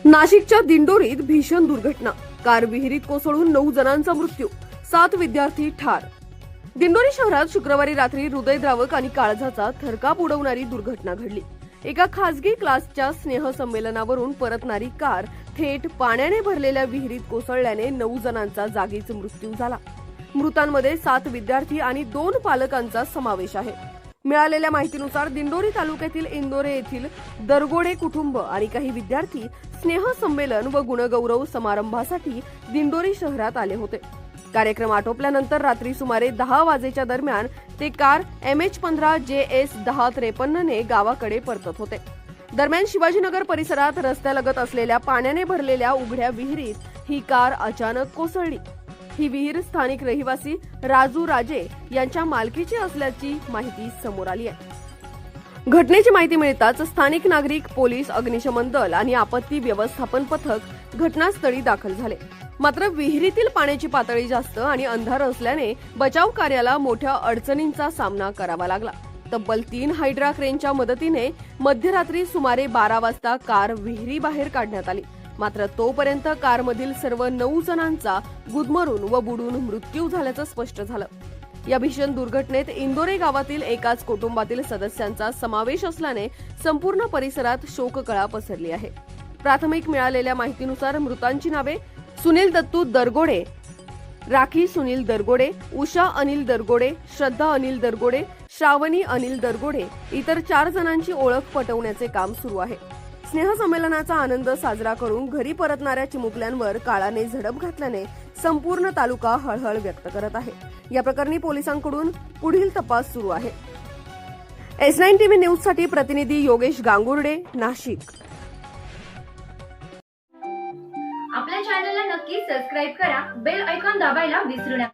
नाशिकच्या दिंडोरीत भीषण दुर्घटना, कार विहिरीत कोसळून 9 जणांचा मृत्यू, 7 विद्यार्थी ठार. दिंडोरी शहरात शुक्रवारी रात्री हृदयद्रावक आणि काळजाचा थरकाप उडवणारी दुर्घटना घडली. एका खासगी क्लासच्या स्नेहसंमेलनावरून परतणारी कार थेट पाण्याने भरलेल्या विहिरीत कोसळल्याने 9 जणांचा जागीच मृत्यू झाला. मृतांमध्ये 7 विद्यार्थी आणि 2 पालकांचा समावेश आहे. मिळालेल्या माहितीनुसार दिंडोरी तालुक्यातील इंदोरे येथील दरगोडे कुटुंब आणि काही विद्यार्थी स्नेहसंमेलन व गुणगौरव समारंभासाठी दिंडोरी शहरात आले होते. कार्यक्रम आटोपल्यानंतर रात्री सुमारे 10 वाजेच्या दरम्यान ते कार MH15 JS 1053 ने गावाकडे परतत होते. दरम्यान शिवाजीनगर परिसरात रस्त्यालगत असलेल्या पाण्याने भरलेल्या उघड्या विहिरीत ही कार अचानक कोसळली. ही विहीर स्थानिक रहिवासी राजू राजे यांच्या मालकीची असल्याची माहिती समोर आली आहे. घटनेची माहिती मिळताच स्थानिक नागरिक, पोलीस, अग्निशमन दल आणि आपत्ती व्यवस्थापन पथक घटनास्थळी दाखल झाले. मात्र विहिरीतील पाण्याची पातळी जास्त आणि अंधार असल्याने बचाव कार्याला मोठ्या अडचणींचा सामना करावा लागला. तब्बल 3 हायड्रा क्रेनच्या मदतीने मध्यरात्री सुमारे 12 वाजता कार विहिरीबाहेर काढण्यात आली. मात्र तोपर्यंत कारमधील सर्व 9 जणांचा गुदमरून व बुडून मृत्यू झाल्याचं स्पष्ट झालं. या भीषण दुर्घटनेत इंदोरे गावातील एकाच कुटुंबातील सदस्यांचा समावेश असल्याने संपूर्ण परिसरात शोककळा पसरली आहे. प्राथमिक मिळालेल्या माहितीनुसार मृतांची नावे सुनील दत्तू दरगोडे, राखी सुनील दरगोडे, उषा अनिल दरगोडे, श्रद्धा अनिल दरगोडे, श्रावणी अनिल दरगोडे, इतर 4 जणांची ओळख पटवण्याचे काम सुरू आहे. स्नेहसंमेलनाचा आनंद साजरा करून घरी परतणाऱ्या चिमुकल्यांवर काळाने झडप घातल्याने संपूर्ण तालुका हळहळ व्यक्त करत आहे. या प्रकरणी पोलिसांकडून पुढील तपास सुरू आहे. S9 TV न्यूज साठी प्रतिनिधी योगेश गांगुर्डे, नाशिक. आपल्या चॅनलला नक्की सबस्क्राईब करा, बेल आयकॉन दाबायला विसरू नका.